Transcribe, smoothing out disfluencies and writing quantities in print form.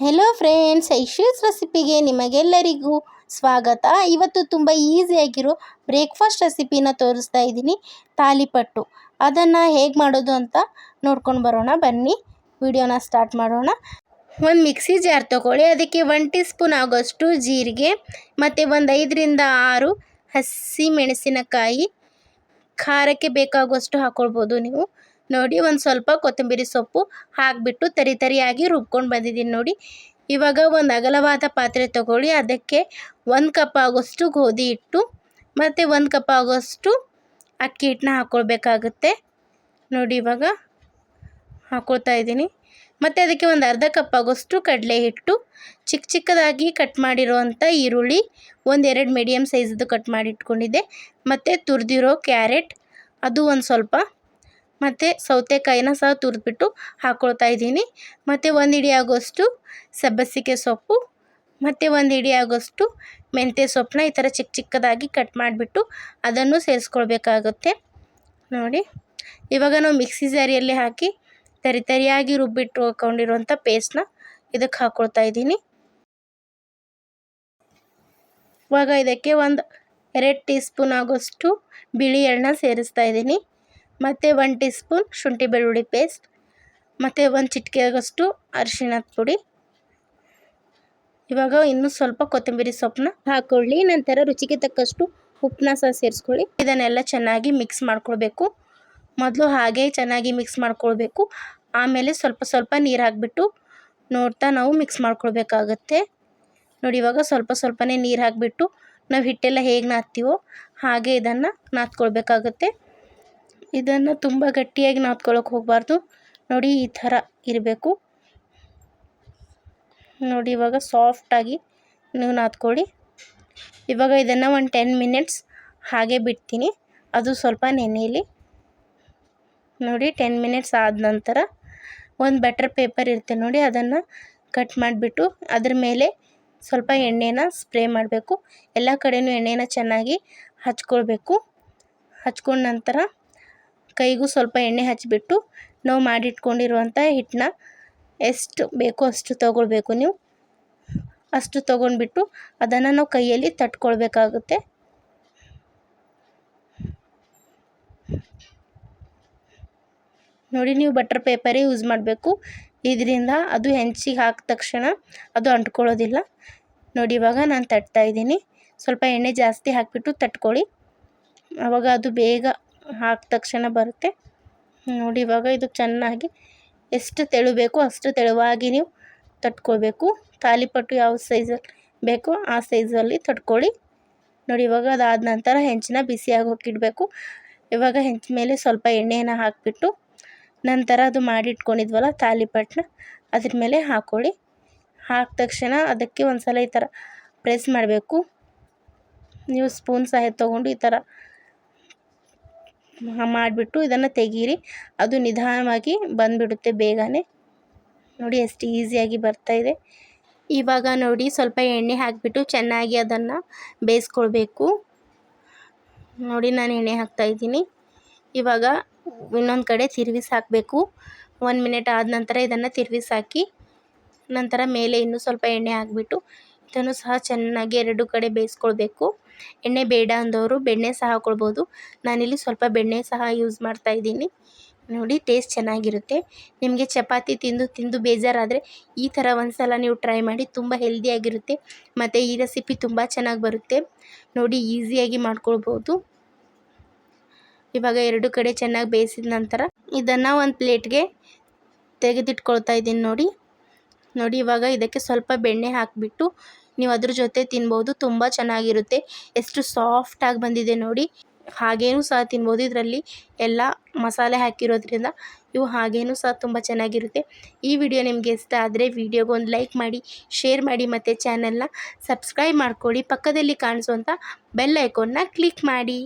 Hello friends, ಐಶ್ಯೂಸ್ ರೆಸಿಪಿಗೆ ನಿಮಗೆಲ್ಲರಿಗೂ ಸ್ವಾಗತ. ಇವತ್ತು ತುಂಬ ಈಸಿಯಾಗಿರೋ ಬ್ರೇಕ್ಫಾಸ್ಟ್ ರೆಸಿಪಿನ ತೋರಿಸ್ತಾ ಇದ್ದೀನಿ, ತಾಲಿಪಟ್ಟು. ಅದನ್ನು ಹೇಗೆ ಮಾಡೋದು ಅಂತ ನೋಡ್ಕೊಂಡು ಬರೋಣ ಬನ್ನಿ. ವಿಡಿಯೋನ ಸ್ಟಾರ್ಟ್ ಮಾಡೋಣ. ಒಂದು ಮಿಕ್ಸಿ ಜಾರ್ ತೊಗೊಳ್ಳಿ. ಅದಕ್ಕೆ 1 ಟೀ ಸ್ಪೂನ್ ಆಗೋಷ್ಟು ಜೀರಿಗೆ ಮತ್ತು ಒಂದು 5ರಿಂದ 6 ಹಸಿ ಮೆಣಸಿನಕಾಯಿ, ಖಾರಕ್ಕೆ ಬೇಕಾಗುವಷ್ಟು ಹಾಕ್ಕೊಳ್ಬೋದು ನೀವು. ನೋಡಿ, ಒಂದು ಸ್ವಲ್ಪ ಕೊತ್ತಂಬರಿ ಸೊಪ್ಪು ಹಾಕಿಬಿಟ್ಟು ತರಿಯಾಗಿ ರುಬ್ಕೊಂಡು ಬಂದಿದ್ದೀನಿ ನೋಡಿ. ಇವಾಗ ಒಂದು ಅಗಲವಾದ ಪಾತ್ರೆ ತಗೊಳ್ಳಿ. ಅದಕ್ಕೆ 1 ಕಪ್ ಆಗೋಷ್ಟು ಗೋಧಿ ಹಿಟ್ಟು ಮತ್ತು 1 ಕಪ್ ಆಗೋಷ್ಟು ಅಕ್ಕಿ ಹಿಟ್ಟನ್ನ ಹಾಕ್ಕೊಳ್ಬೇಕಾಗುತ್ತೆ ನೋಡಿ. ಇವಾಗ ಹಾಕ್ಕೊಳ್ತಾ ಇದ್ದೀನಿ. ಮತ್ತು ಅದಕ್ಕೆ ಒಂದು ಅರ್ಧ ಕಪ್ ಆಗೋಷ್ಟು ಕಡಲೆ ಹಿಟ್ಟು, ಚಿಕ್ಕದಾಗಿ ಕಟ್ ಮಾಡಿರೋವಂಥ ಈರುಳ್ಳಿ, 1-2 ಮೀಡಿಯಮ್ ಸೈಜ್ದು ಕಟ್ ಮಾಡಿ ಇಟ್ಕೊಂಡಿದ್ದೆ, ಮತ್ತು ತುರಿದಿರೋ ಕ್ಯಾರೆಟ್ ಅದು ಒಂದು ಸ್ವಲ್ಪ, ಮತ್ತು ಸೌತೆಕಾಯಿನ ಸಹ ತುರಿದ್ಬಿಟ್ಟು ಹಾಕ್ಕೊಳ್ತಾ ಇದ್ದೀನಿ. ಮತ್ತು 1 ಹಿಡಿ ಆಗೋಷ್ಟು ಸಬ್ಬಸಿಗೆ ಸೊಪ್ಪು ಮತ್ತು 1 ಹಿಡಿ ಆಗೋಷ್ಟು ಮೆಂತ್ಯ ಸೊಪ್ಪನ್ನ ಈ ಥರ ಚಿಕ್ಕದಾಗಿ ಕಟ್ ಮಾಡಿಬಿಟ್ಟು ಅದನ್ನು ಸೇರಿಸ್ಕೊಳ್ಬೇಕಾಗುತ್ತೆ ನೋಡಿ. ಇವಾಗ ನಾವು ಮಿಕ್ಸಿ ಜಾರಿಯಲ್ಲಿ ಹಾಕಿ ತರಿಯಾಗಿ ರುಬ್ಬಿಟ್ಟು ಹಾಕ್ಕೊಂಡಿರುವಂಥ ಪೇಸ್ಟ್ನ ಇದಕ್ಕೆ ಹಾಕ್ಕೊಳ್ತಾ ಇದ್ದೀನಿ. ಇವಾಗ ಇದಕ್ಕೆ ಒಂದು 2 ಟೀ ಸ್ಪೂನ್ ಆಗೋಷ್ಟು ಬಿಳಿ ಎಳ್ಳನ್ನ ಸೇರಿಸ್ತಾ ಇದ್ದೀನಿ, ಮತ್ತು 1 ಟೀ ಸ್ಪೂನ್ ಶುಂಠಿ ಬೆಳ್ಳುಳ್ಳಿ ಪೇಸ್ಟ್, ಮತ್ತು 1 ಚಿಟಿಕೆ ಆಗೋಷ್ಟು ಅರಿಶಿಣದ ಪುಡಿ. ಇವಾಗ ಇನ್ನೂ ಸ್ವಲ್ಪ ಕೊತ್ತಂಬರಿ ಸೊಪ್ಪನ್ನ ಹಾಕ್ಕೊಳ್ಳಿ. ನಂತರ ರುಚಿಗೆ ತಕ್ಕಷ್ಟು ಉಪ್ಪನ್ನ ಸಹ ಸೇರಿಸ್ಕೊಳ್ಳಿ. ಇದನ್ನೆಲ್ಲ ಚೆನ್ನಾಗಿ ಮಿಕ್ಸ್ ಮಾಡ್ಕೊಳ್ಬೇಕು. ಮೊದಲು ಹಾಗೆ ಚೆನ್ನಾಗಿ ಮಿಕ್ಸ್ ಮಾಡ್ಕೊಳ್ಬೇಕು. ಆಮೇಲೆ ಸ್ವಲ್ಪ ನೀರು ಹಾಕಿಬಿಟ್ಟು ನೋಡ್ತಾ ನಾವು ಮಿಕ್ಸ್ ಮಾಡ್ಕೊಳ್ಬೇಕಾಗತ್ತೆ ನೋಡಿ. ಇವಾಗ ಸ್ವಲ್ಪನೇ ನೀರು ಹಾಕಿಬಿಟ್ಟು ನಾವು ಹಿಟ್ಟೆಲ್ಲ ಹೇಗೆ ನಾದ್ತೀವೋ ಹಾಗೆ ಇದನ್ನು ನಾದ್ಕೊಳ್ಬೇಕಾಗತ್ತೆ. ಇದನ್ನು ತುಂಬ ಗಟ್ಟಿಯಾಗಿ ನಾದ್ಕೊಳ್ಳೋಕೆ ಹೋಗಬಾರ್ದು ನೋಡಿ, ಈ ಥರ ಇರಬೇಕು ನೋಡಿ. ಇವಾಗ ಸಾಫ್ಟಾಗಿ ನೀವು ನಾದ್ಕೊಳ್ಳಿ. ಇವಾಗ ಇದನ್ನು ಒಂದು 10 ಮಿನಿಟ್ಸ್ ಹಾಗೆ ಬಿಡ್ತೀನಿ, ಅದು ಸ್ವಲ್ಪ ನೆನೆಯಲಿ ನೋಡಿ. 10 ಮಿನಿಟ್ಸ್ ಆದ ನಂತರ ಒಂದು ಬಟರ್ ಪೇಪರ್ ಇರುತ್ತೆ ನೋಡಿ, ಅದನ್ನು ಕಟ್ ಮಾಡಿಬಿಟ್ಟು ಅದ್ರ ಮೇಲೆ ಸ್ವಲ್ಪ ಎಣ್ಣೆನ ಸ್ಪ್ರೇ ಮಾಡಬೇಕು. ಎಲ್ಲ ಕಡೆಯೂ ಎಣ್ಣೆನ ಚೆನ್ನಾಗಿ ಹಚ್ಕೊಳ್ಬೇಕು. ಹಚ್ಕೊಂಡ ನಂತರ ಕೈಗೂ ಸ್ವಲ್ಪ ಎಣ್ಣೆ ಹಚ್ಚಿಬಿಟ್ಟು ನಾವು ಮಾಡಿಟ್ಕೊಂಡಿರುವಂಥ ಹಿಟ್ಟನ್ನ ಎಷ್ಟು ಬೇಕೋ ಅಷ್ಟು ತೊಗೊಳ್ಬೇಕು ನೀವು. ಅಷ್ಟು ತೊಗೊಂಡ್ಬಿಟ್ಟು ಅದನ್ನು ನಾವು ಕೈಯಲ್ಲಿ ತಟ್ಕೊಳ್ಬೇಕಾಗುತ್ತೆ ನೋಡಿ. ನೀವು ಬಟರ್ ಪೇಪರೇ ಯೂಸ್ ಮಾಡಬೇಕು, ಇದರಿಂದ ಅದು ಹೆಂಚಿಗೆ ಹಾಕಿದ ತಕ್ಷಣ ಅದು ಅಂಟ್ಕೊಳ್ಳೋದಿಲ್ಲ ನೋಡಿ. ಇವಾಗ ನಾನು ತಟ್ತಾ ಇದ್ದೀನಿ. ಸ್ವಲ್ಪ ಎಣ್ಣೆ ಜಾಸ್ತಿ ಹಾಕಿಬಿಟ್ಟು ತಟ್ಕೊಳ್ಳಿ, ಆವಾಗ ಅದು ಬೇಗ ಹಾಕಿದ ತಕ್ಷಣ ಬರುತ್ತೆ ನೋಡಿ. ಇವಾಗ ಇದು ಚೆನ್ನಾಗಿ ಎಷ್ಟು ತೆಳು ಬೇಕೋ ಅಷ್ಟು ತೆಳುವಾಗಿ ನೀವು ತಟ್ಕೊಳ್ಬೇಕು. ತಾಲಿಪಟ್ಟು ಯಾವ ಸೈಜಲ್ಲಿ ಬೇಕೋ ಆ ಸೈಜಲ್ಲಿ ತಟ್ಕೊಳ್ಳಿ ನೋಡಿ. ಇವಾಗ ಅದಾದ ನಂತರ ಹೆಂಚನ್ನ ಬಿಸಿ ಆಗೋಕೆ ಇಡಬೇಕು. ಇವಾಗ ಹೆಂಚ ಮೇಲೆ ಸ್ವಲ್ಪ ಎಣ್ಣೆನ ಹಾಕಿಬಿಟ್ಟು ನಂತರ ಅದು ಮಾಡಿಟ್ಕೊಂಡಿದ್ವಲ್ಲ ತಾಲಿಪಟ್ಟನ್ನ ಅದ್ರ ಮೇಲೆ ಹಾಕ್ಕೊಳ್ಳಿ. ಹಾಕಿದ ತಕ್ಷಣ ಅದಕ್ಕೆ ಒಂದು ಸಲ ಈ ಥರ ಪ್ರೆಸ್ ಮಾಡಬೇಕು. ನೀವು ಸ್ಪೂನ್ ಸಹಾಯ ತೊಗೊಂಡು ಈ ಥರ ಮಾಡಿಬಿಟ್ಟು ಇದನ್ನು ತೆಗೀರಿ. ಅದು ನಿಧಾನವಾಗಿ ಬಂದುಬಿಡುತ್ತೆ ಬೇಗನೆ ನೋಡಿ. ಎಷ್ಟು ಈಸಿಯಾಗಿ ಬರ್ತಾಯಿದೆ. ಇವಾಗ ನೋಡಿ, ಸ್ವಲ್ಪ ಎಣ್ಣೆ ಹಾಕಿಬಿಟ್ಟು ಚೆನ್ನಾಗಿ ಅದನ್ನು ಬೇಯಿಸ್ಕೊಳ್ಬೇಕು ನೋಡಿ. ನಾನು ಎಣ್ಣೆ ಹಾಕ್ತಾಯಿದ್ದೀನಿ. ಇವಾಗ ಇನ್ನೊಂದು ಕಡೆ ತಿರುಗಿಸಿ ಹಾಕಬೇಕು. 1 ಮಿನಿಟ್ ಆದ ನಂತರ ಇದನ್ನು ತಿರುಗಿಸಿ ಹಾಕಿ ನಂತರ ಮೇಲೆ ಇನ್ನೂ ಸ್ವಲ್ಪ ಎಣ್ಣೆ ಹಾಕಿಬಿಟ್ಟು ಇದನ್ನು ಸಹ ಚೆನ್ನಾಗಿ 2 ಕಡೆ ಬೇಯಿಸ್ಕೊಳ್ಬೇಕು. ಎಣ್ಣೆ ಬೇಡ ಅಂದವರು ಬೆಣ್ಣೆ ಸಹ ಹಾಕ್ಕೊಳ್ಬೋದು. ನಾನಿಲ್ಲಿ ಸ್ವಲ್ಪ ಬೆಣ್ಣೆ ಸಹ ಯೂಸ್ ಮಾಡ್ತಾಯಿದ್ದೀನಿ ನೋಡಿ. ಟೇಸ್ಟ್ ಚೆನ್ನಾಗಿರುತ್ತೆ. ನಿಮಗೆ ಚಪಾತಿ ತಿಂದು ಬೇಜಾರಾದರೆ ಈ ಥರ ಒಂದು ಸಲ ನೀವು ಟ್ರೈ ಮಾಡಿ, ತುಂಬ ಹೆಲ್ದಿಯಾಗಿರುತ್ತೆ. ಮತ್ತು ಈ ರೆಸಿಪಿ ತುಂಬ ಚೆನ್ನಾಗಿ ಬರುತ್ತೆ ನೋಡಿ, ಈಸಿಯಾಗಿ ಮಾಡ್ಕೊಳ್ಬೋದು. ಇವಾಗ 2 ಕಡೆ ಚೆನ್ನಾಗಿ ಬೇಯಿಸಿದ ನಂತರ ಇದನ್ನು ಒಂದು ಪ್ಲೇಟ್ಗೆ ತೆಗೆದಿಟ್ಕೊಳ್ತಾ ಇದ್ದೀನಿ ನೋಡಿ. ಇವಾಗ ಇದಕ್ಕೆ ಸ್ವಲ್ಪ ಬೆಣ್ಣೆ ಹಾಕಿಬಿಟ್ಟು ನೀವು ಅದ್ರ ಜೊತೆ ತಿನ್ಬೋದು, ತುಂಬ ಚೆನ್ನಾಗಿರುತ್ತೆ. ಎಷ್ಟು ಸಾಫ್ಟಾಗಿ ಬಂದಿದೆ ನೋಡಿ. ಹಾಗೇನೂ ಸಹ ತಿನ್ಬೋದು, ಇದರಲ್ಲಿ ಎಲ್ಲ ಮಸಾಲೆ ಹಾಕಿರೋದ್ರಿಂದ ಇವು ಹಾಗೇನೂ ಸಹ ತುಂಬ ಚೆನ್ನಾಗಿರುತ್ತೆ. ಈ ವಿಡಿಯೋ ನಿಮಗೆ ಇಷ್ಟ ಆದರೆ ವಿಡಿಯೋಗೆ ಒಂದು ಲೈಕ್ ಮಾಡಿ, ಶೇರ್ ಮಾಡಿ, ಮತ್ತು ಚಾನಲ್ನ ಸಬ್ಸ್ಕ್ರೈಬ್ ಮಾಡ್ಕೊಳ್ಳಿ. ಪಕ್ಕದಲ್ಲಿ ಕಾಣಿಸುವಂಥ ಬೆಲ್ ಐಕಾನ್ನ ಕ್ಲಿಕ್ ಮಾಡಿ.